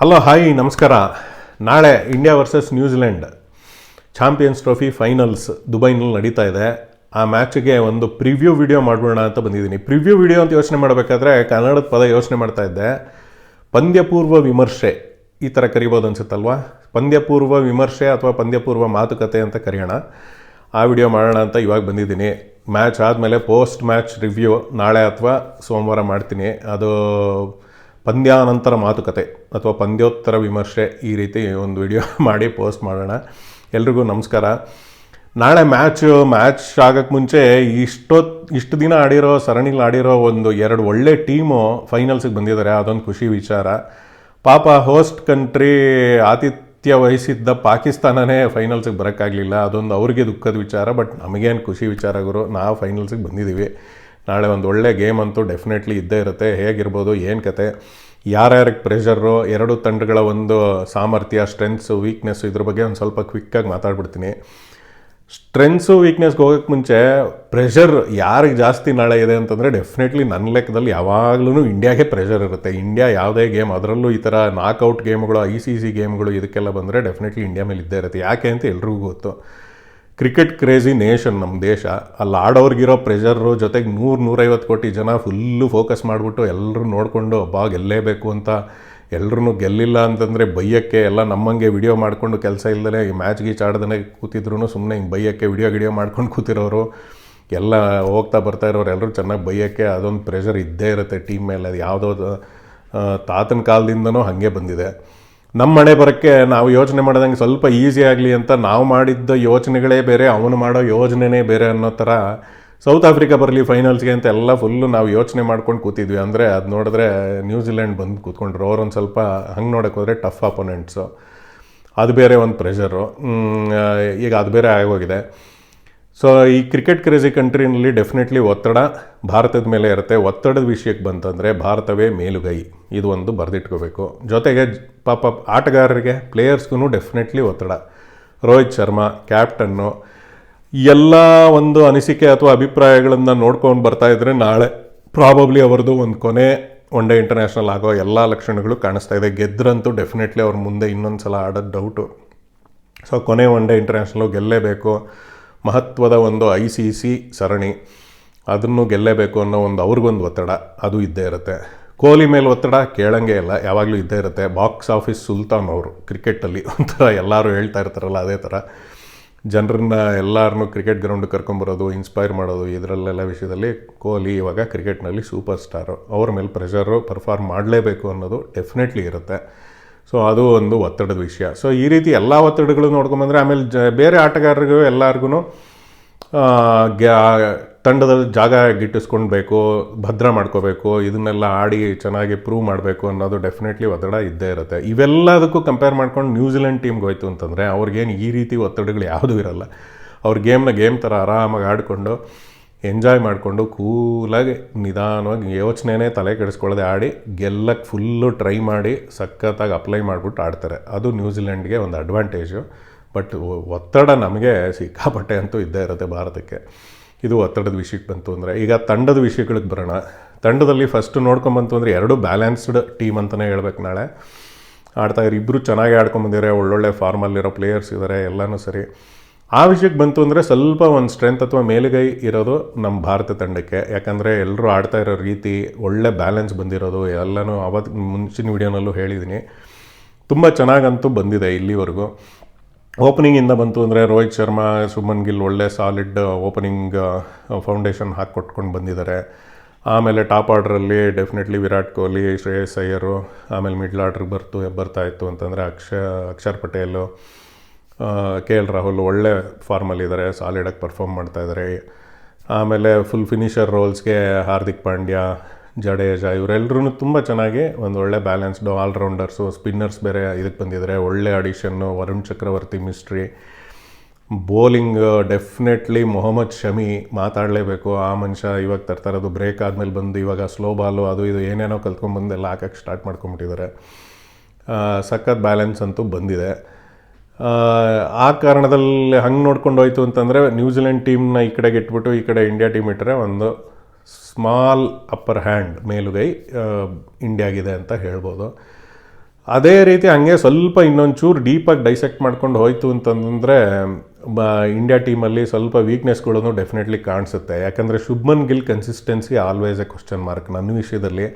Hello hi ನಮಸ್ಕಾರ. ನಾಳೆ India versus New Zealand champions trophy finals ದುಬೈನಲ್ಲಿ ನಡೀತಾ ಇದೆ. ಆ ಮ್ಯಾಚ್ಗೆ ಒಂದು ಪ್ರಿವ್ಯೂ ವಿಡಿಯೋ ಮಾಡೋಣ ಅಂತ ಬಂದಿದ್ದೀನಿ. ಪ್ರಿವ್ಯೂ ವಿಡಿಯೋ ಅಂತ ಯೋಚನೆ ಮಾಡಬೇಕಾದ್ರೆ ಕನ್ನಡದ ಪದ ಯೋಚನೆ ಮಾಡ್ತಾ ಇದ್ದೆ. ಪಂದ್ಯಪೂರ್ವ ವಿಮರ್ಶೆ ಈ ಥರ ಕರಿಬೋದು ಅನ್ಸುತ್ತಲ್ವಾ? ಪಂದ್ಯಪೂರ್ವ ವಿಮರ್ಶೆ ಅಥವಾ ಪಂದ್ಯಪೂರ್ವ ಮಾತುಕತೆ ಅಂತ ಕರೆಯೋಣ. ಆ ವಿಡಿಯೋ ಮಾಡೋಣ ಅಂತ ಇವಾಗ ಬಂದಿದ್ದೀನಿ. ಮ್ಯಾಚ್ ಆದಮೇಲೆ ಪೋಸ್ಟ್ ಮ್ಯಾಚ್ ರಿವ್ಯೂ ನಾಳೆ ಅಥವಾ ಸೋಮವಾರ ಮಾಡ್ತೀನಿ. ಅದು ಪಂದ್ಯಾನಂತರ ಮಾತುಕತೆ ಅಥವಾ ಪಂದ್ಯೋತ್ತರ ವಿಮರ್ಶೆ, ಈ ರೀತಿ ಒಂದು ವಿಡಿಯೋ ಮಾಡಿ ಪೋಸ್ಟ್ ಮಾಡೋಣ. ಎಲ್ರಿಗೂ ನಮಸ್ಕಾರ. ನಾಳೆ ಮ್ಯಾಚ್ ಆಗೋಕ್ಕೆ ಮುಂಚೆ ಇಷ್ಟು ದಿನ ಸರಣಿಲಿ ಆಡಿರೋ ಎರಡು ಒಳ್ಳೆ ಟೀಮು ಫೈನಲ್ಸಿಗೆ ಬಂದಿದ್ದಾರೆ. ಅದೊಂದು ಖುಷಿ ವಿಚಾರ. ಪಾಪ ಹೋಸ್ಟ್ ಕಂಟ್ರಿ ಆತಿಥ್ಯ ವಹಿಸಿದ್ದ ಪಾಕಿಸ್ತಾನನೇ ಫೈನಲ್ಸಿಗೆ ಬರೋಕ್ಕಾಗಲಿಲ್ಲ. ಅದೊಂದು ಅವ್ರಿಗೆ ದುಃಖದ ವಿಚಾರ. ಬಟ್ ನಮಗೇನು ಖುಷಿ ವಿಚಾರ ಗುರು, ನಾವು ಫೈನಲ್ಸಿಗೆ ಬಂದಿದ್ದೀವಿ. ನಾಳೆ ಒಂದು ಒಳ್ಳೆ ಗೇಮ್ ಅಂತೂ ಡೆಫಿನೆಟ್ಲಿ ಇದ್ದೇ ಇರುತ್ತೆ. ಹೇಗಿರ್ಬೋದು, ಏನು ಕತೆ, ಯಾರ್ಯಾರಿಗೆ ಪ್ರೆಷರು, ಎರಡು ತಂಡಗಳ ಒಂದು ಸಾಮರ್ಥ್ಯ, ಸ್ಟ್ರೆಂತ್ಸು, ವೀಕ್ನೆಸ್ಸು, ಇದ್ರ ಬಗ್ಗೆ ಒಂದು ಸ್ವಲ್ಪ ಕ್ವಿಕ್ಕಾಗಿ ಮಾತಾಡ್ಬಿಡ್ತೀನಿ. ಸ್ಟ್ರೆಂತ್ಸು ವೀಕ್ನೆಸ್ಗೆ ಹೋಗೋಕ್ಕೆ ಮುಂಚೆ ಪ್ರೆಷರ್ ಯಾರಿಗೆ ಜಾಸ್ತಿ ನಾಳೆ ಇದೆ ಅಂತಂದರೆ ಡೆಫಿನೆಟ್ಲಿ ನನ್ನ ಲೆಕ್ಕದಲ್ಲಿ ಯಾವಾಗಲೂ ಇಂಡಿಯಾಗೆ ಪ್ರೆಷರ್ ಇರುತ್ತೆ. ಇಂಡಿಯಾ ಯಾವುದೇ ಗೇಮ್, ಅದರಲ್ಲೂ ಈ ಥರ ನಾಕೌಟ್ ಗೇಮ್ಗಳು, ICC ಗೇಮ್ಗಳು ಇದಕ್ಕೆಲ್ಲ ಬಂದರೆ ಡೆಫಿನೆಟ್ಲಿ ಇಂಡಿಯಾ ಮೇಲೆ ಇದ್ದೇ ಇರುತ್ತೆ. ಯಾಕೆ ಅಂತ ಎಲ್ರಿಗೂ ಗೊತ್ತು. ಕ್ರಿಕೆಟ್ ಕ್ರೇಜಿ ನೇಷನ್ ನಮ್ಮ ದೇಶ. ಅಲ್ಲಿ ಆಡೋರ್ಗಿರೋ ಪ್ರೆಷರು ಜೊತೆಗೆ 100-150 ಕೋಟಿ ಜನ ಫುಲ್ಲು ಫೋಕಸ್ ಮಾಡಿಬಿಟ್ಟು ಎಲ್ಲರೂ ನೋಡಿಕೊಂಡು ಗೆಲ್ಲೇಬೇಕು ಅಂತ, ಎಲ್ಲರೂ ಗೆಲ್ಲಿಲ್ಲ ಅಂತಂದರೆ ಬೈಯೋಕ್ಕೆ, ಎಲ್ಲ ನಮ್ಮಂಗೆ ವಿಡಿಯೋ ಮಾಡಿಕೊಂಡು ಕೆಲಸ ಇಲ್ಲದೇ ಈ ಮ್ಯಾಚ್ ಗೀಚ್ ಆಡ್ದೇ ಕೂತಿದ್ರು ಸುಮ್ಮನೆ ಹಿಂಗೆ ಬೈಯೋಕ್ಕೆ ವಿಡಿಯೋ ಮಾಡ್ಕೊಂಡು ಕೂತಿರೋರು, ಎಲ್ಲ ಹೋಗ್ತಾ ಬರ್ತಾ ಇರೋರು ಎಲ್ಲರೂ ಚೆನ್ನಾಗಿ ಬೈಯೋಕ್ಕೆ, ಅದೊಂದು ಪ್ರೆಷರ್ ಇದ್ದೇ ಇರುತ್ತೆ ಟೀಮ್ ಮೇಲೆ. ಅದು ಯಾವುದೋ ತಾತನ ಕಾಲದಿಂದನೂ ಹಾಗೆ ಬಂದಿದೆ. ನಮ್ಮ ಮನೆ ಬರೋಕ್ಕೆ ನಾವು ಯೋಚನೆ ಮಾಡೋದಂಗೆ ಸ್ವಲ್ಪ ಈಸಿ ಆಗಲಿ ಅಂತ ನಾವು ಮಾಡಿದ್ದ ಯೋಚನೆಗಳೇ ಬೇರೆ, ಅವನು ಮಾಡೋ ಯೋಜನೆನೇ ಬೇರೆ ಅನ್ನೋ ಥರ ಸೌತ್ ಆಫ್ರಿಕಾ ಬರಲಿ ಫೈನಲ್ಸ್ಗೆ ಅಂತ ಎಲ್ಲ ಫುಲ್ಲು ನಾವು ಯೋಚನೆ ಮಾಡ್ಕೊಂಡು ಕೂತಿದ್ವಿ. ಅಂದರೆ ಅದು ನೋಡಿದ್ರೆ ನ್ಯೂಜಿಲೆಂಡ್ ಬಂದು ಕೂತ್ಕೊಂಡ್ರು. ಅವ್ರೊಂದು ಸ್ವಲ್ಪ ಹಂಗೆ ನೋಡೋಕೆ ಹೋದರೆ ಟಫ್ ಅಪೋನೆಂಟ್ಸು, ಅದು ಬೇರೆ ಒಂದು ಪ್ರೆಷರು. ಈಗ ಅದು ಬೇರೆ ಆಗೋಗಿದೆ. ಸೊ ಈ ಕ್ರಿಕೆಟ್ ಕ್ರೇಜಿ ಕಂಟ್ರಿನಲ್ಲಿ ಡೆಫಿನೆಟ್ಲಿ ಒತ್ತಡ ಭಾರತದ ಮೇಲೆ ಇರುತ್ತೆ. ಒತ್ತಡದ ವಿಷಯಕ್ಕೆ ಬಂತಂದರೆ ಭಾರತವೇ ಮೇಲುಗೈ, ಇದು ಒಂದು ಬರೆದಿಟ್ಕೋಬೇಕು. ಜೊತೆಗೆ ಪಾಪ ಆಟಗಾರರಿಗೆ, ಪ್ಲೇಯರ್ಸ್ಗೂ ಡೆಫಿನೆಟ್ಲಿ ಒತ್ತಡ. ರೋಹಿತ್ ಶರ್ಮಾ ಕ್ಯಾಪ್ಟನ್ನು ಎಲ್ಲ ಒಂದು ಅನಿಸಿಕೆ ಅಥವಾ ಅಭಿಪ್ರಾಯಗಳನ್ನು ನೋಡ್ಕೊಂಡು ಬರ್ತಾಯಿದ್ರೆ ನಾಳೆ ಪ್ರಾಬಬ್ಲಿ ಅವ್ರದ್ದು ಒಂದು ಕೊನೆ ಒನ್ ಡೇ ಇಂಟರ್ನ್ಯಾಷನಲ್ ಆಗೋ ಎಲ್ಲ ಲಕ್ಷಣಗಳು ಕಾಣಿಸ್ತಾ ಇದೆ. ಗೆದ್ರಂತೂ ಡೆಫಿನೆಟ್ಲಿ ಅವ್ರ ಮುಂದೆ ಇನ್ನೊಂದು ಸಲ ಆಡೋದು ಡೌಟು. ಸೊ ಕೊನೆ ಒನ್ ಡೇ ಇಂಟರ್ನ್ಯಾಷನಲ್ಲು ಗೆಲ್ಲೇಬೇಕು. ಮಹತ್ವದ ಒಂದು ICC ಸರಣಿ, ಅದನ್ನು ಗೆಲ್ಲೇಬೇಕು ಅನ್ನೋ ಅವ್ರಿಗೊಂದು ಒತ್ತಡ ಅದು ಇದ್ದೇ ಇರುತ್ತೆ. ಕೊಹ್ಲಿ ಮೇಲೆ ಒತ್ತಡ ಕೇಳಂಗೆ ಇಲ್ಲ, ಯಾವಾಗಲೂ ಇದ್ದೇ ಇರುತ್ತೆ. ಬಾಕ್ಸ್ ಆಫೀಸ್ ಸುಲ್ತಾನ್ ಅವರು ಕ್ರಿಕೆಟಲ್ಲಿ, ಒಂಥರ ಎಲ್ಲರೂ ಹೇಳ್ತಾ ಇರ್ತಾರಲ್ಲ ಅದೇ ಥರ ಜನರನ್ನ ಎಲ್ಲರನ್ನೂ ಕ್ರಿಕೆಟ್ ಗ್ರೌಂಡಿಗೆ ಕರ್ಕೊಂಬರೋದು, ಇನ್ಸ್ಪೈರ್ ಮಾಡೋದು, ಇದರಲ್ಲೆಲ್ಲ ವಿಷಯದಲ್ಲಿ ಕೊಹ್ಲಿ ಇವಾಗ ಕ್ರಿಕೆಟ್ನಲ್ಲಿ ಸೂಪರ್ ಸ್ಟಾರು. ಅವ್ರ ಮೇಲೆ ಪ್ರೆಷರು, ಪರ್ಫಾರ್ಮ್ ಮಾಡಲೇಬೇಕು ಅನ್ನೋದು ಡೆಫಿನೆಟ್ಲಿ ಇರುತ್ತೆ. ಸೊ ಅದು ಒಂದು ಒತ್ತಡದ ವಿಷಯ. ಸೊ ಈ ರೀತಿ ಎಲ್ಲ ಒತ್ತಡಗಳು ನೋಡ್ಕೊಂಬಂದರೆ ಆಮೇಲೆ ಬೇರೆ ಆಟಗಾರರಿಗೂ ಎಲ್ಲರಿಗೂ ತಂಡದಲ್ಲಿ ಜಾಗ ಗಿಟ್ಟಿಸ್ಕೊಳ್ಬೇಕು, ಭದ್ರ ಮಾಡ್ಕೋಬೇಕು, ಇದನ್ನೆಲ್ಲ ಆಡಿ ಚೆನ್ನಾಗಿ ಪ್ರೂವ್ ಮಾಡಬೇಕು ಅನ್ನೋದು ಡೆಫಿನೆಟ್ಲಿ ಒತ್ತಡ ಇದ್ದೇ ಇರುತ್ತೆ. ಇವೆಲ್ಲದಕ್ಕೂ ಕಂಪೇರ್ ಮಾಡ್ಕೊಂಡು ನ್ಯೂಜಿಲೆಂಡ್ ಟೀಮ್ಗೆ ಹೋಯ್ತು ಅಂತಂದರೆ ಅವ್ರಿಗೇನು ಈ ರೀತಿ ಒತ್ತಡಗಳು ಯಾವುದೂ ಇರಲ್ಲ. ಅವ್ರ ಗೇಮ್ ಥರ ಆರಾಮಾಗಿ ಆಡಿಕೊಂಡು ಎಂಜಾಯ್ ಮಾಡಿಕೊಂಡು ಕೂಲಾಗಿ ನಿಧಾನವಾಗಿ ಯೋಚನೆನೇ ತಲೆ ಕೆಡಿಸ್ಕೊಳ್ಳದೆ ಆಡಿ ಗೆಲ್ಲಕ್ಕೆ ಫುಲ್ಲು ಟ್ರೈ ಮಾಡಿ ಸಖತ್ತಾಗಿ ಅಪ್ಲೈ ಮಾಡಿಬಿಟ್ಟು ಆಡ್ತಾರೆ. ಅದು ನ್ಯೂಜಿಲೆಂಡ್ಗೆ ಒಂದು ಅಡ್ವಾಂಟೇಜು. ಬಟ್ ಒತ್ತಡ ನಮಗೆ ಸಿಕ್ಕಾಪಟ್ಟೆ ಅಂತೂ ಇದ್ದೇ ಇರುತ್ತೆ ಭಾರತಕ್ಕೆ. ಇದು ಒತ್ತಡದ ವಿಷಯಕ್ಕೆ ಬಂತು ಅಂದರೆ ಈಗ ತಂಡದ ವಿಷಯಗಳಿಗೆ ಬರೋಣ. ತಂಡದಲ್ಲಿ ಫಸ್ಟು ನೋಡ್ಕೊಂಬಂತು ಅಂದರೆ ಎರಡು ಬ್ಯಾಲೆನ್ಸ್ಡ್ ಟೀಮ್ ಅಂತಲೇ ಹೇಳ್ಬೇಕು. ನಾಳೆ ಆಡ್ತಾಯಿದ್ರು, ಇಬ್ಬರು ಚೆನ್ನಾಗಿ ಆಡ್ಕೊಂಬಂದಿದ್ದಾರೆ, ಒಳ್ಳೊಳ್ಳೆ ಫಾರ್ಮಲ್ಲಿರೋ ಪ್ಲೇಯರ್ಸ್ ಇದ್ದಾರೆ, ಎಲ್ಲನೂ ಸರಿ. ಆ ವಿಷಯಕ್ಕೆ ಬಂತು ಅಂದರೆ ಸ್ವಲ್ಪ ಒಂದು ಸ್ಟ್ರೆಂತ್ ಅಥವಾ ಮೇಲುಗೈ ಇರೋದು ನಮ್ಮ ಭಾರತ ತಂಡಕ್ಕೆ. ಯಾಕಂದರೆ ಎಲ್ಲರೂ ಆಡ್ತಾ ಇರೋ ರೀತಿ, ಒಳ್ಳೆ ಬ್ಯಾಲೆನ್ಸ್ ಬಂದಿರೋದು ಎಲ್ಲನೂ ಅವತ್ತು ಮುಂಚಿನ ವಿಡಿಯೋನಲ್ಲೂ ಹೇಳಿದ್ದೀನಿ. ತುಂಬ ಚೆನ್ನಾಗಂತೂ ಬಂದಿದೆ ಇಲ್ಲಿವರೆಗೂ. ಓಪನಿಂಗಿಂದ ಬಂತು ಅಂದರೆ ರೋಹಿತ್ ಶರ್ಮಾ, ಶುಭ್ಮನ್ ಗಿಲ್ ಒಳ್ಳೆ ಸಾಲಿಡ್ ಓಪನಿಂಗ್ ಫೌಂಡೇಶನ್ ಹಾಕ್ಕೊಟ್ಕೊಂಡು ಬಂದಿದ್ದಾರೆ. ಆಮೇಲೆ ಟಾಪ್ ಆರ್ಡ್ರಲ್ಲಿ ಡೆಫಿನೆಟ್ಲಿ ವಿರಾಟ್ ಕೊಹ್ಲಿ, ಶ್ರೇಯಸ್ ಅಯ್ಯರು. ಆಮೇಲೆ ಮಿಡ್ಲ್ ಆರ್ಡ್ರಿಗೆ ಬರ್ತಾಯಿತ್ತು ಅಂತಂದರೆ ಅಕ್ಷರ್ ಪಟೇಲು, KL ರಾಹುಲ್ ಒಳ್ಳೆ ಫಾರ್ಮಲ್ಲಿದ್ದಾರೆ, ಸಾಲಿಡಾಗಿ ಪರ್ಫಾರ್ಮ್ ಮಾಡ್ತಾಯಿದ್ದಾರೆ. ಆಮೇಲೆ ಫುಲ್ ಫಿನಿಷರ್ ರೋಲ್ಸ್ಗೆ ಹಾರ್ದಿಕ್ ಪಾಂಡ್ಯ, ಜಡೇಜಾ ಇವರೆಲ್ಲರೂ ತುಂಬ ಚೆನ್ನಾಗಿ ಒಂದು ಒಳ್ಳೆ ಬ್ಯಾಲೆನ್ಸ್ಡು ಆಲ್ರೌಂಡರ್ಸು. ಸ್ಪಿನ್ನರ್ಸ್ ಬೇರೆ ಇದಕ್ಕೆ ಬಂದಿದ್ದಾರೆ, ಒಳ್ಳೆ addition. Varun Chakravarthy mystery. Bowling definitely Mohammed Shami ಮಾತಾಡಲೇಬೇಕು. ಆ ಮನುಷ್ಯ ಇವಾಗ ತರ್ತಾ ಇರೋದು ಬ್ರೇಕ್ ಆದಮೇಲೆ ಬಂದು ಇವಾಗ ಸ್ಲೋ ಬಾಲು ಅದು ಇದು ಏನೇನೋ ಕಲ್ತ್ಕೊಂಡ್ಬಂದು ಎಲ್ಲ ಹಾಕೋಕ್ಕೆ ಸ್ಟಾರ್ಟ್ ಮಾಡ್ಕೊಂಬಿಟ್ಟಿದ್ದಾರೆ. ಸಖತ್ ಬ್ಯಾಲೆನ್ಸ್ ಅಂತೂ ಬಂದಿದೆ. ಆ ಕಾರಣದಲ್ಲಿ ಹಂಗೆ ನೋಡ್ಕೊಂಡು ಹೋಯ್ತು ಅಂತಂದರೆ ನ್ಯೂಜಿಲೆಂಡ್ ಟೀಮ್ನ ಈ ಕಡೆಗೆ ಇಟ್ಬಿಟ್ಟು ಈ ಕಡೆ ಇಂಡಿಯಾ ಟೀಮ್ ಇಟ್ಟರೆ ಒಂದು ಸ್ಮಾಲ್ ಅಪ್ಪರ್ ಹ್ಯಾಂಡ್ ಮೇಲುಗೈ ಇಂಡಿಯಾಗಿದೆ ಅಂತ ಹೇಳ್ಬೋದು. ಅದೇ ರೀತಿ ಹಂಗೆ ಸ್ವಲ್ಪ ಇನ್ನೊಂಚೂರು ಡೀಪಾಗಿ ಡೈಸೆಕ್ಟ್ ಮಾಡ್ಕೊಂಡು ಹೋಯ್ತು ಅಂತಂದರೆ ಇಂಡಿಯಾ ಟೀಮಲ್ಲಿ ಸ್ವಲ್ಪ ವೀಕ್ನೆಸ್ಗಳನ್ನು ಡೆಫಿನೆಟ್ಲಿ ಕಾಣಿಸುತ್ತೆ. ಯಾಕಂದರೆ Shubman Gill consistency always A question mark ನನ್ನ ವಿಷಯದಲ್ಲಿ.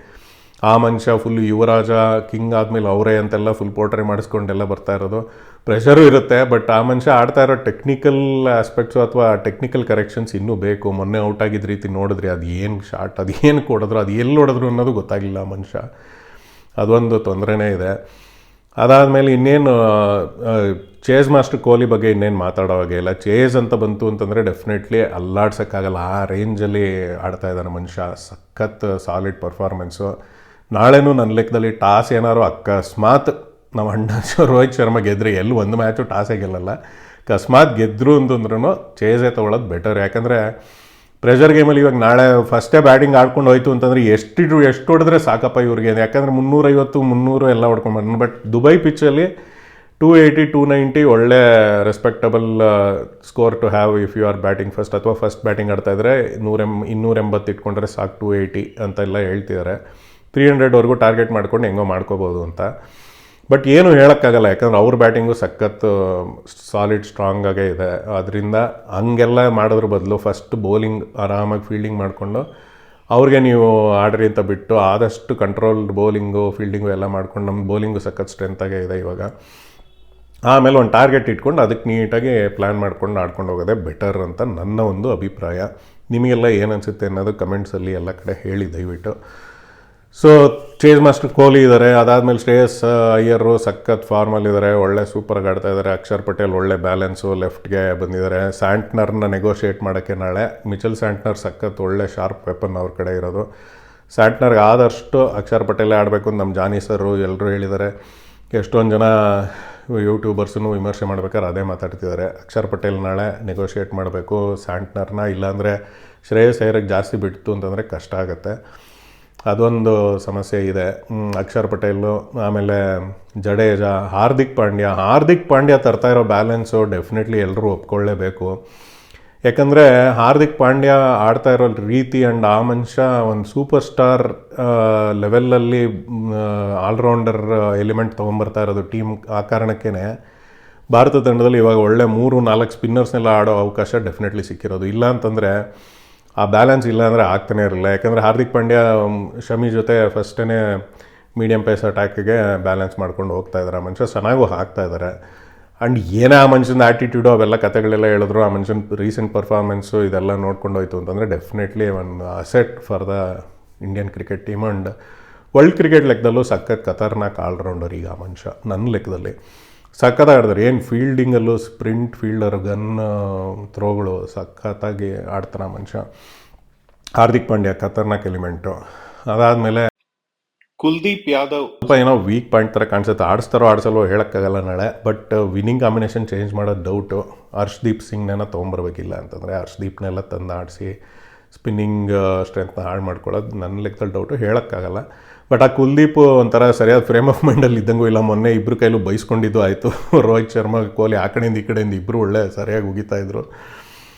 ಆ ಮನುಷ್ಯ ಫುಲ್ ಯುವರಾಜ ಕಿಂಗ್ ಆದಮೇಲೆ ಅವರೇ ಅಂತೆಲ್ಲ ಫುಲ್ ಪೋರ್ಟ್ರೇ ಮಾಡಿಸ್ಕೊಂಡೆಲ್ಲ ಬರ್ತಾ ಇರೋದು. ಪ್ರೆಷರು ಇರುತ್ತೆ, ಬಟ್ ಆ ಮನುಷ್ಯ ಆಡ್ತಾ ಇರೋ ಟೆಕ್ನಿಕಲ್ ಆಸ್ಪೆಕ್ಟ್ಸು ಅಥವಾ ಟೆಕ್ನಿಕಲ್ ಕರೆಕ್ಷನ್ಸ್ ಇನ್ನೂ ಬೇಕು. ಮೊನ್ನೆ ಔಟ್ ಆಗಿದ್ದ ರೀತಿ ನೋಡಿದ್ರಿ, ಅದು ಏನು ಶಾಟ್, ಅದು ಏನು ಕೊಡಿದ್ರು, ಅದು ಎಲ್ಲಿ ಹೊಡೆದ್ರು ಅನ್ನೋದು ಗೊತ್ತಾಗಲಿಲ್ಲ ಆ ಮನುಷ್ಯ. ಅದೊಂದು ತೊಂದರೆನೇ ಇದೆ. ಅದಾದಮೇಲೆ ಇನ್ನೇನು ಚೇಸ್ ಮಾಸ್ಟರ್ ಕೊಹ್ಲಿ ಬಗ್ಗೆ ಇನ್ನೇನು ಮಾತಾಡೋ ಹಾಗೆ ಇಲ್ಲ. ಚೇಸ್ ಅಂತ ಬಂತು ಅಂತಂದರೆ ಡೆಫಿನೆಟ್ಲಿ ಅಲ್ಲಾಡ್ಸೋಕ್ಕಾಗಲ್ಲ, ಆ ರೇಂಜಲ್ಲಿ ಆಡ್ತಾ ಇದ್ದಾನೆ ಮನುಷ್ಯ. ಸಖತ್ ಸಾಲಿಡ್ ಪರ್ಫಾರ್ಮೆನ್ಸು. ನಾಳೆನೂ ನನ್ನ ಲೆಕ್ಕದಲ್ಲಿ ಟಾಸ್ ಏನಾದ್ರು ಅಕಸ್ಮಾತ್ ನಮ್ಮ ಅಣ್ಣ ರೋಹಿತ್ ಶರ್ಮಾ ಗೆದ್ದರೆ, ಎಲ್ಲಿ ಒಂದು ಮ್ಯಾಚು ಟಾಸೇ ಗೆಲ್ಲಲ್ಲ, ಅಕಸ್ಮಾತ್ ಗೆದ್ದರು ಅಂತಂದ್ರೂ ಚೇಸೇ ತೊಗೊಳೋದು ಬೆಟರ್. ಯಾಕಂದರೆ ಪ್ರೆಷರ್ ಗೇಮಲ್ಲಿ ಇವಾಗ ನಾಳೆ ಫಸ್ಟೇ ಬ್ಯಾಟಿಂಗ್ ಆಡ್ಕೊಂಡು ಹೋಯ್ತು ಅಂತಂದರೆ ಎಷ್ಟು ಹೊಡೆದ್ರೆ ಸಾಕಪ್ಪ ಇವ್ರಿಗೆ. ಯಾಕಂದರೆ 350 300 ಎಲ್ಲ ಹೊಡ್ಕೊಂಡು ಬಂದು. ಬಟ್ ದುಬೈ ಪಿಚ್ಚಲ್ಲಿ 280 290 ಒಳ್ಳೆ respectable score to have if you are batting first, ಅಥವಾ ಫಸ್ಟ್ ಬ್ಯಾಟಿಂಗ್ ಆಡ್ತಾಯಿದ್ರೆ 280 ಇಟ್ಕೊಂಡ್ರೆ ಸಾಕು, 280 ಅಂತೆಲ್ಲ ಹೇಳ್ತಿದ್ದಾರೆ. 300ವರೆಗೂ ಟಾರ್ಗೆಟ್ ಮಾಡ್ಕೊಂಡು ಹೆಂಗೋ ಮಾಡ್ಕೋಬೋದು ಅಂತ. ಬಟ್ ಏನು ಹೇಳೋಕ್ಕಾಗಲ್ಲ, ಯಾಕಂದ್ರೆ ಅವ್ರ ಬ್ಯಾಟಿಂಗು ಸಖತ್ ಸಾಲಿಡ್ ಸ್ಟ್ರಾಂಗ್ ಆಗೇ ಇದೆ. ಅದರಿಂದ ಹಂಗೆಲ್ಲ ಮಾಡೋದ್ರ ಬದಲು ಫಸ್ಟ್ ಬೌಲಿಂಗ್ ಆರಾಮಾಗಿ ಫೀಲ್ಡಿಂಗ್ ಮಾಡಿಕೊಂಡು ಅವ್ರಿಗೆ ನೀವು ಆಡ್ರಿ ಅಂತ ಬಿಟ್ಟು ಆದಷ್ಟು ಕಂಟ್ರೋಲ್ಡ್ ಬೌಲಿಂಗು ಫೀಲ್ಡಿಂಗು ಎಲ್ಲ ಮಾಡ್ಕೊಂಡು, ನಮ್ಮ ಬೌಲಿಂಗು ಸಖತ್ ಸ್ಟ್ರೆಂತಾಗೇ ಇದೆ ಇವಾಗ. ಆಮೇಲೆ ಒಂದು ಟಾರ್ಗೆಟ್ ಇಟ್ಕೊಂಡು ಅದಕ್ಕೆ ನೀಟಾಗಿ ಪ್ಲ್ಯಾನ್ ಮಾಡ್ಕೊಂಡು ಆಡ್ಕೊಂಡು ಹೋಗೋದೇ ಬೆಟರ್ ಅಂತ ನನ್ನ ಒಂದು ಅಭಿಪ್ರಾಯ. ನಿಮಗೆಲ್ಲ ಏನು ಅನಿಸುತ್ತೆ ಅನ್ನೋದು ಕಮೆಂಟ್ಸಲ್ಲಿ ಎಲ್ಲ ಕಡೆ ಹೇಳಿ ದಯವಿಟ್ಟು. ಸೊ ಚೇಸ್ ಮಾಸ್ಟರ್ ಕೊಹ್ಲಿ ಇದ್ದಾರೆ, ಅದಾದಮೇಲೆ ಶ್ರೇಯಸ್ ಅಯ್ಯರು ಸಖತ್ ಫಾರ್ಮಲ್ಲಿದ್ದಾರೆ, ಒಳ್ಳೆ ಸೂಪರಾಗಿ ಆಡ್ತಾ ಇದ್ದಾರೆ. ಅಕ್ಷರ್ ಪಟೇಲ್ ಒಳ್ಳೆ ಬ್ಯಾಲೆನ್ಸು, ಲೆಫ್ಟ್ಗೆ ಬಂದಿದ್ದಾರೆ. ಸ್ಯಾಂಟ್ನರ್ನ ನೆಗೋಷಿಯೇಟ್ ಮಾಡೋಕ್ಕೆ ನಾಳೆ ಮಿಚೆಲ್ ಸ್ಯಾಂಟ್ನರ್ ಸಖತ್ ಒಳ್ಳೆ ಶಾರ್ಪ್ ವೆಪನ್ ಅವ್ರ ಕಡೆ ಇರೋದು. ಸ್ಯಾಂಟ್ನರ್ಗೆ ಆದಷ್ಟು ಅಕ್ಷರ್ ಪಟೇಲೇ ಆಡಬೇಕು ಅಂತ ನಮ್ಮ ಜಾನಿ ಸರು ಎಲ್ಲರೂ ಹೇಳಿದ್ದಾರೆ. ಎಷ್ಟೊಂದು ಜನ ಯೂಟ್ಯೂಬರ್ಸನ್ನು ವಿಮರ್ಶೆ ಮಾಡ್ಬೇಕಾದ್ರೆ ಅದೇ ಮಾತಾಡ್ತಿದ್ದಾರೆ. ಅಕ್ಷರ್ ಪಟೇಲ್ ನಾಳೆ ನೆಗೋಷಿಯೇಟ್ ಮಾಡಬೇಕು ಸ್ಯಾಂಟ್ನರ್ನ, ಇಲ್ಲಾಂದರೆ ಶ್ರೇಯಸ್ ಅಯ್ಯರಿಗೆ ಜಾಸ್ತಿ ಬಿಡ್ತು ಅಂತಂದರೆ ಕಷ್ಟ ಆಗುತ್ತೆ. ಅದೊಂದು ಸಮಸ್ಯೆ ಇದೆ. ಅಕ್ಷರ್ ಪಟೇಲು, ಆಮೇಲೆ ಜಡೇಜಾ, ಹಾರ್ದಿಕ್ ಪಾಂಡ್ಯ ತರ್ತಾ ಇರೋ ಬ್ಯಾಲೆನ್ಸು ಡೆಫಿನೆಟ್ಲಿ ಎಲ್ಲರೂ ಒಪ್ಕೊಳ್ಳೇಬೇಕು. ಯಾಕಂದರೆ ಹಾರ್ದಿಕ್ ಪಾಂಡ್ಯ ಆಡ್ತಾ ಇರೋ ರೀತಿ ಆ್ಯಂಡ್ ಆ ಮನುಷ್ಯ ಒಂದು ಸೂಪರ್ ಸ್ಟಾರ್ ಲೆವೆಲಲ್ಲಿ ಆಲ್ರೌಂಡರ್ ಎಲಿಮೆಂಟ್ ತೊಗೊಂಬರ್ತಾ ಇರೋದು ಟೀಮ್. ಆ ಕಾರಣಕ್ಕೇ ಭಾರತ ತಂಡದಲ್ಲಿ ಇವಾಗ ಒಳ್ಳೆ 3-4 ಸ್ಪಿನ್ನರ್ಸ್ನೆಲ್ಲ ಆಡೋ ಅವಕಾಶ ಡೆಫಿನೆಟ್ಲಿ ಸಿಕ್ಕಿರೋದು. ಇಲ್ಲ ಅಂತಂದರೆ ಆ ಬ್ಯಾಲೆನ್ಸ್ ಇಲ್ಲ ಅಂದರೆ ಆಗ್ತಾನೆ ಇರಲಿಲ್ಲ. ಯಾಕಂದರೆ ಹಾರ್ದಿಕ್ ಪಾಂಡ್ಯ ಶಮಿ ಜೊತೆ ಫಸ್ಟೇ ಮೀಡಿಯಮ್ ಪೇಸ್ ಅಟ್ಯಾಕಿಗೆ ಬ್ಯಾಲೆನ್ಸ್ ಮಾಡ್ಕೊಂಡು ಹೋಗ್ತಾ ಇದ್ದಾರೆ. ಆ ಮನುಷ್ಯ ಚೆನ್ನಾಗೂ ಹಾಕ್ತಾ ಇದ್ದಾರೆ. ಆ್ಯಂಡ್ ಏನೇ ಆ ಮನುಷ್ಯನ ಆ್ಯಟಿಟ್ಯೂಡು ಅವೆಲ್ಲ ಕತೆಗಳೆಲ್ಲ ಹೇಳಿದ್ರು, ಆ ಮನುಷ್ಯನ ರೀಸೆಂಟ್ ಪರ್ಫಾರ್ಮೆನ್ಸು ಇದೆಲ್ಲ ನೋಡ್ಕೊಂಡು ಹೋಯ್ತು ಅಂತಂದರೆ ಡೆಫಿನೆಟ್ಲಿ ಒಂದು asset for the Indian cricket team. And world cricket ಲೆಕ್ಕದಲ್ಲೂ ಸಖತ್ ಖತರ್ನಾಕ್ ಆಲ್ರೌಂಡರ್ ಈಗ ಆ ಮನುಷ್ಯ ನನ್ನ ಲೆಕ್ಕದಲ್ಲಿ. ಸಖತ್ತಾಗಿ ಆಡ್ತಾರೆ. ಏನು ಫೀಲ್ಡಿಂಗಲ್ಲೂ ಸ್ಪ್ರಿಂಟ್ ಫೀಲ್ಡರ್, ಗನ್ ಥ್ರೋಗಳು ಸಖತ್ತಾಗಿ ಆಡ್ತಾನೆ ಆ ಮನುಷ್ಯ. ಹಾರ್ದಿಕ್ ಪಾಂಡ್ಯ ಖತರ್ನಾಕ್ ಎಲಿಮೆಂಟು. ಅದಾದಮೇಲೆ ಕುಲ್ದೀಪ್ ಯಾದವ್ ಸ್ವಲ್ಪ ಏನೋ ವೀಕ್ ಪಾಯಿಂಟ್ ಥರ ಕಾಣಿಸುತ್ತೆ. ಆಡಿಸ್ತಾರೋ ಆಡಿಸಲ್ವೋ ಹೇಳೋಕ್ಕಾಗಲ್ಲ ನಾಳೆ. ಬಟ್ ವಿನ್ನಿಂಗ್ ಕಾಂಬಿನೇಷನ್ ಚೇಂಜ್ ಮಾಡೋದು ಡೌಟು. ಹರ್ಷ್ದೀಪ್ ಸಿಂಗ್ನೆಲ್ಲ ತೊಗೊಂಬರ್ಬೇಕಿಲ್ಲ ಅಂತಂದರೆ ಹರ್ಷ್ದೀಪ್ನೆಲ್ಲ ತಂದು ಆಡಿಸಿ ಸ್ಪಿನ್ನಿಂಗ್ ಸ್ಟ್ರೆಂತ್ನ ಹಾಳು ಮಾಡ್ಕೊಳ್ಳೋದು ನನ್ನ ಲೆಕ್ಕದಲ್ಲಿ ಡೌಟು, ಹೇಳೋಕ್ಕಾಗಲ್ಲ. ಬಟ್ ಆ ಕುಲ್ದೀಪ್ ಒಂಥರ ಸರಿಯಾದ ಫ್ರೇಮ್ ಆಫ್ ಮೈಂಡಲ್ಲಿ ಇದ್ದಂಗೂ ಇಲ್ಲ. ಮೊನ್ನೆ ಇಬ್ಬರು ಕೈಲೂ ಬೈಸ್ಕೊಂಡಿದ್ದು ಆಯಿತು. ರೋಹಿತ್ ಶರ್ಮಾ ಕೊಹ್ಲಿ ಆ ಕಡೆಯಿಂದ ಈ ಕಡೆಯಿಂದ ಇಬ್ಬರು ಒಳ್ಳೆ ಸರಿಯಾಗಿ ಉಗಿತಾಯಿದ್ರು.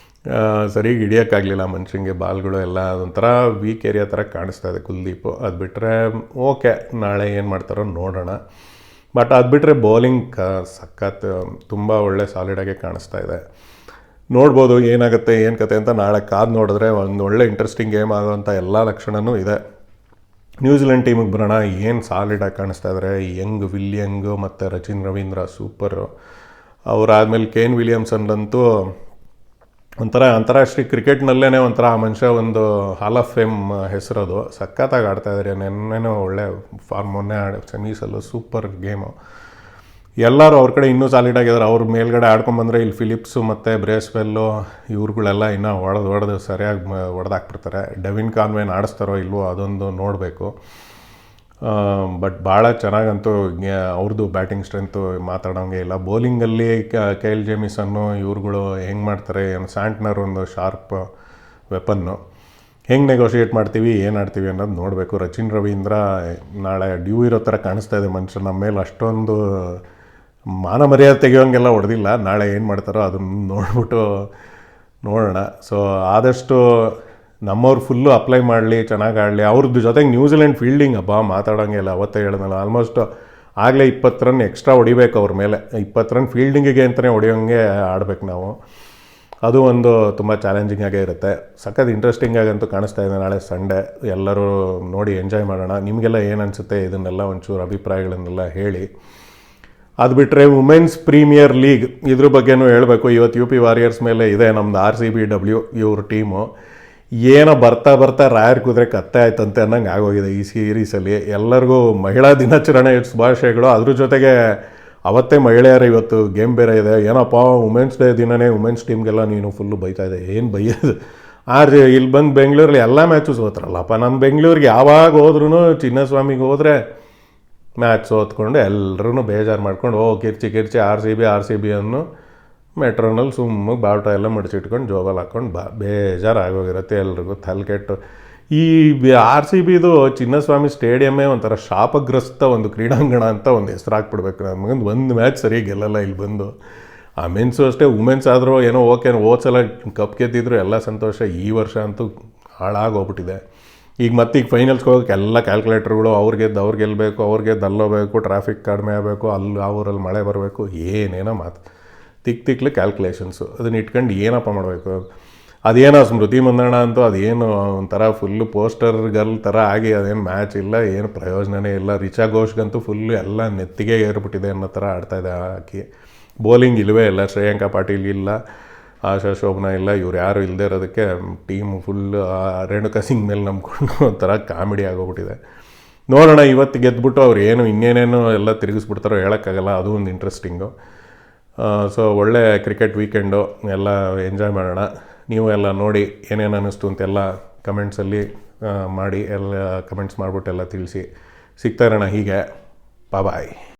ಸರಿಯಾಗಿ ಹಿಡಿಯೋಕ್ಕಾಗಲಿಲ್ಲ ಮನುಷ್ಯಂಗೆ ಬಾಲ್ಗಳು ಎಲ್ಲ. ಅದೊಂಥರ ವೀಕ್ ಏರಿಯಾ ಥರ ಕಾಣಿಸ್ತಾ ಇದೆ ಕುಲ್ದೀಪು. ಅದು ಬಿಟ್ಟರೆ ಓಕೆ, ನಾಳೆ ಏನು ಮಾಡ್ತಾರೋ ನೋಡೋಣ. ಬಟ್ ಅದು ಬಿಟ್ಟರೆ ಬೌಲಿಂಗ್ ಸಖತ್ ತುಂಬ ಒಳ್ಳೆ ಸಾಲಿಡಾಗೆ ಕಾಣಿಸ್ತಾ ಇದೆ. ನೋಡ್ಬೋದು ಏನಾಗುತ್ತೆ ಏನು ಕತೆ ಅಂತ. ನಾಳೆ ಕಾದು ನೋಡಿದ್ರೆ ಒಂದು ಒಳ್ಳೆ ಇಂಟ್ರೆಸ್ಟಿಂಗ್ ಗೇಮ್ ಆಗೋವಂಥ ಎಲ್ಲ ಲಕ್ಷಣವೂ ಇದೆ. ನ್ಯೂಜಿಲೆಂಡ್ ಟೀಮಿಗೆ ಬರೋಣ. ಏನು ಸಾಲಿಡಾಗಿ ಕಾಣಿಸ್ತಾ ಇದ್ದಾರೆ. ಯಂಗ್ ವಿಲಿಯಂಗು ಮತ್ತು ರಚಿನ್ ರವೀಂದ್ರ ಸೂಪರು. ಅವರಾದಮೇಲೆ ಕೇನ್ ವಿಲಿಯಮ್ಸನ್ದಂತೂ ಒಂಥರ ಅಂತಾರಾಷ್ಟ್ರೀಯ ಕ್ರಿಕೆಟ್ನಲ್ಲೇ ಒಂಥರ ಆ ಮನುಷ್ಯ ಒಂದು ಹಾಲ್ ಆಫ್ ಫೇಮ್ ಹೆಸರದು. ಸಖತ್ತಾಗಿ ಆಡ್ತಾಯಿದ್ದಾರೆ. ನೆನ್ನೆನೂ ಒಳ್ಳೆ ಫಾರ್ಮ್, ಮೊನ್ನೆ ಸೆಮೀಸಲ್ಲೂ ಸೂಪರ್ ಗೇಮು. ಎಲ್ಲರೂ ಅವ್ರ ಕಡೆ ಇನ್ನೂ ಸಾಲಿಡಾಗಿದ್ದಾರೆ. ಅವ್ರ ಮೇಲ್ಗಡೆ ಆಡ್ಕೊಂಬಂದರೆ ಇಲ್ಲಿ ಫಿಲಿಪ್ಸು ಮತ್ತು ಬ್ರೇಸ್ವೆಲ್ಲು ಇವ್ರುಗಳೆಲ್ಲ ಇನ್ನೂ ಹೊಡೆದು ಸರಿಯಾಗಿ ಹೊಡೆದಾಕ್ಬಿಡ್ತಾರೆ. ಡೆವಿನ್ ಕಾನ್ವೇನ್ ಆಡಿಸ್ತಾರೋ ಇಲ್ವೋ ಅದೊಂದು ನೋಡಬೇಕು. ಬಟ್ ಭಾಳ ಚೆನ್ನಾಗಂತೂ ಅವ್ರದ್ದು ಬ್ಯಾಟಿಂಗ್ ಸ್ಟ್ರೆಂತು ಮಾತಾಡೋಂಗೆ ಇಲ್ಲ. ಬೌಲಿಂಗಲ್ಲಿ ಕೈಲ್ ಜೇಮಿಸನ್ನು ಇವ್ರುಗಳು ಹೆಂಗೆ ಮಾಡ್ತಾರೆ. ಸ್ಯಾಂಟ್ನರ್ ಒಂದು ಶಾರ್ಪ್ ವೆಪನ್ನು. ಹೆಂಗೆ ನೆಗೋಷಿಯೇಟ್ ಮಾಡ್ತೀವಿ, ಏನು ಆಡ್ತೀವಿ ಅನ್ನೋದು ನೋಡಬೇಕು. ರಚಿನ್ ರವೀಂದ್ರ ನಾಳೆ ಡ್ಯೂ ಇರೋ ಥರ ಕಾಣಿಸ್ತಾ ಇದೆ ಮನುಷ್ಯ. ನಮ್ಮ ಮೇಲೆ ಅಷ್ಟೊಂದು ಮಾನ ಮರ್ಯಾದೆ ತೆಗೆಯೋಂಗೆಲ್ಲ ಹೊಡೆದಿಲ್ಲ. ನಾಳೆ ಏನು ಮಾಡ್ತಾರೋ ಅದನ್ನು ನೋಡ್ಬಿಟ್ಟು ನೋಡೋಣ. ಸೊ ಆದಷ್ಟು ನಮ್ಮವ್ರು ಫುಲ್ಲು ಅಪ್ಲೈ ಮಾಡಲಿ, ಚೆನ್ನಾಗಿ ಆಡಲಿ. ಅವ್ರದ್ದು ಜೊತೆಗೆ ನ್ಯೂಜಿಲೆಂಡ್ ಫೀಲ್ಡಿಂಗ್ ಹಬ್ಬ ಮಾತಾಡೋಂಗೆ ಇಲ್ಲ. ಅವತ್ತೇ ಹೇಳಿದ್ನಲ್ಲ, ಆಲ್ಮೋಸ್ಟ್ ಆಗಲೇ 20 ರನ್ ಎಕ್ಸ್ಟ್ರಾ ಹೊಡಿಬೇಕು ಅವ್ರ ಮೇಲೆ. 20 ರನ್ ಫೀಲ್ಡಿಂಗಿಗೆ ಅಂತಲೇ ಹೊಡೆಯೋಂಗೆ ಆಡಬೇಕು ನಾವು. ಅದು ಒಂದು ತುಂಬ ಚಾಲೆಂಜಿಂಗ್ ಆಗೇ ಇರುತ್ತೆ. ಸಖತ್ ಇಂಟ್ರೆಸ್ಟಿಂಗ್ ಆಗಂತೂ ಕಾಣಿಸ್ತಾ ಇದೆ. ನಾಳೆ ಸಂಡೇ ಎಲ್ಲರೂ ನೋಡಿ ಎಂಜಾಯ್ ಮಾಡೋಣ. ನಿಮಗೆಲ್ಲ ಏನು ಅನಿಸುತ್ತೆ ಇದನ್ನೆಲ್ಲ ಒಂಚೂರು ಅಭಿಪ್ರಾಯಗಳನ್ನೆಲ್ಲ ಹೇಳಿ. ಅದು ಬಿಟ್ಟರೆ ವುಮೆನ್ಸ್ ಪ್ರೀಮಿಯರ್ ಲೀಗ್ ಇದ್ರ ಬಗ್ಗೆನೂ ಹೇಳಬೇಕು. ಇವತ್ತು UP ವಾರಿಯರ್ಸ್ ಮೇಲೆ ಇದೆ ನಮ್ಮದು RCBW ಇವ್ರ ಟೀಮು. ಏನೋ ಬರ್ತಾ ರಾಯರ್ ಕುದುರೆ ಕತ್ತೆ ಆಯ್ತಂತೆ ಅನ್ನಂಗೆ ಆಗೋಗಿದೆ ಈ ಸೀರೀಸಲ್ಲಿ. ಎಲ್ಲರಿಗೂ ಮಹಿಳಾ ದಿನಾಚರಣೆ ಶುಭಾಶಯಗಳು. ಅದ್ರ ಜೊತೆಗೆ ಅವತ್ತೇ ಮಹಿಳೆಯರು ಇವತ್ತು ಗೇಮ್ ಬೇರೆ ಇದೆ. ಏನಪ್ಪ ವುಮೆನ್ಸ್ ಡೇ ದಿನವೇ ವುಮೆನ್ಸ್ ಟೀಮ್ಗೆಲ್ಲ ನೀನು ಫುಲ್ಲು ಬೈತಾ ಇದೆ. ಏನು ಬೈಯೋದು? ಇಲ್ಲಿ ಬಂದು ಬೆಂಗಳೂರಲ್ಲಿ ಎಲ್ಲ ಮ್ಯಾಚು ಸೋತ್ರಲ್ಲಪ್ಪ. ನಮ್ಮ ಬೆಂಗಳೂರಿಗೆ ಯಾವಾಗ ಹೋದ್ರೂ ಚಿನ್ನಸ್ವಾಮಿಗೆ ಹೋದರೆ ಮ್ಯಾಚ್ ಸೋತ್ಕೊಂಡು ಎಲ್ಲರೂ ಬೇಜಾರು ಮಾಡ್ಕೊಂಡು ಕಿರ್ಚಿ RCB ಅನ್ನು ಮೆಟ್ರೋನಲ್ಲಿ ಸುಮ್ಮನೆ ಬಾವುಟ ಎಲ್ಲ ಮಡಿಸಿಟ್ಕೊಂಡು ಜೋಬಲ್ಲಿ ಹಾಕ್ಕೊಂಡು ಬೇಜಾರಾಗೋಗಿರುತ್ತೆ ಎಲ್ರಿಗೂ. ತಲೆಕೆಟ್ಟು ಈ RCBದು ಚಿನ್ನಸ್ವಾಮಿ ಸ್ಟೇಡಿಯಮ್ಮೇ ಒಂಥರ ಶಾಪಗ್ರಸ್ತ ಒಂದು ಕ್ರೀಡಾಂಗಣ ಅಂತ ಒಂದು ಹೆಸರು ಹಾಕ್ಬಿಡ್ಬೇಕು. ನಮಗೊಂದು ಒಂದು ಮ್ಯಾಚ್ ಸರಿ ಗೆಲ್ಲಲ್ಲ ಇಲ್ಲಿ ಬಂದು. ಆ ಮೆನ್ಸು ಅಷ್ಟೇ. ವುಮೆನ್ಸ್ ಆದರೂ ಏನೋ ಓಕೆ, ಹೋದ್ಸಲ ಕಪ್ ಗೆದ್ದಿದ್ರು ಎಲ್ಲ ಸಂತೋಷ. ಈ ವರ್ಷ ಅಂತೂ ಹಾಳಾಗೋಗ್ಬಿಟ್ಟಿದೆ. ಈಗ ಫೈನಲ್ಸ್ಗೆ ಹೋಗೋಕೆ ಎಲ್ಲ ಕ್ಯಾಲ್ಕುಲೇಟರ್ಗಳು ಅವ್ರು ಗೆಲ್ಲಬೇಕು, ಅಲ್ಲೋಬೇಕು, ಟ್ರಾಫಿಕ್ ಕಡಿಮೆ ಆಗಬೇಕು, ಆ ಊರಲ್ಲಿ ಮಳೆ ಬರಬೇಕು, ಏನೇನೋ ಮಾತು ತಿಕ್ಲಿ ಕ್ಯಾಲ್ಕುಲೇಷನ್ಸು. ಅದನ್ನ ಇಟ್ಕೊಂಡು ಏನಪ್ಪ ಮಾಡಬೇಕು? ಅದೇನೋ ಸ್ಮೃತಿ ಮಂದಣ್ಣ ಅಂತೂ ಅದೇನು ಒಂಥರ ಫುಲ್ಲು ಪೋಸ್ಟರ್ ಗರ್ಲ್ ಥರ ಆಗಿ ಅದೇನು ಮ್ಯಾಚ್ ಇಲ್ಲ, ಏನು ಪ್ರಯೋಜನವೇ ಇಲ್ಲ. ರಿಚಾ ಘೋಷ್ಗಂತೂ ಫುಲ್ಲು ಎಲ್ಲ ನೆತ್ತಿಗೆ ಏರ್ಬಿಟ್ಟಿದೆ ಅನ್ನೋ ಥರ ಆಡ್ತಾಯಿದೆ ಆಕಿ. ಬೌಲಿಂಗ್ ಇಲ್ಲವೇ ಇಲ್ಲ. ಶ್ರೇಯಾಂಕಾ ಪಾಟೀಲ್ ಇಲ್ಲ, ಆಶಾ ಶೋಭನಾ ಇಲ್ಲ. ಇವ್ರು ಯಾರು ಇಲ್ಲದೆ ಇರೋದಕ್ಕೆ ಟೀಮು ಫುಲ್ಲು ರೇಣುಕಾ ಸಿಂಗ್ ಮೇಲೆ ನಂಬ್ಕೊಂಡು ಒಂಥರ ಕಾಮಿಡಿ ಆಗೋಗ್ಬಿಟ್ಟಿದೆ. ನೋಡೋಣ ಇವತ್ತು ಗೆದ್ದುಬಿಟ್ಟು ಅವ್ರು ಇನ್ನೇನೇನು ಎಲ್ಲ ತಿರುಗಿಸ್ಬಿಡ್ತಾರೋ ಹೇಳೋಕ್ಕಾಗಲ್ಲ. ಅದು ಒಂದು ಇಂಟ್ರೆಸ್ಟಿಂಗು. ಸೊ ಒಳ್ಳೆ ಕ್ರಿಕೆಟ್ ವೀಕೆಂಡು, ಎಲ್ಲ ಎಂಜಾಯ್ ಮಾಡೋಣ. ನೀವು ಎಲ್ಲ ನೋಡಿ ಏನೇನು ಅನ್ನಿಸ್ತು ಅಂತೆಲ್ಲ ಕಮೆಂಟ್ಸಲ್ಲಿ ಮಾಡಿ, ಎಲ್ಲ ಕಮೆಂಟ್ಸ್ ಮಾಡಿಬಿಟ್ಟು ಎಲ್ಲ ತಿಳಿಸಿ. ಸಿಗ್ತಾ ಇರೋಣ ಹೀಗೆ. ಬಾಯ್.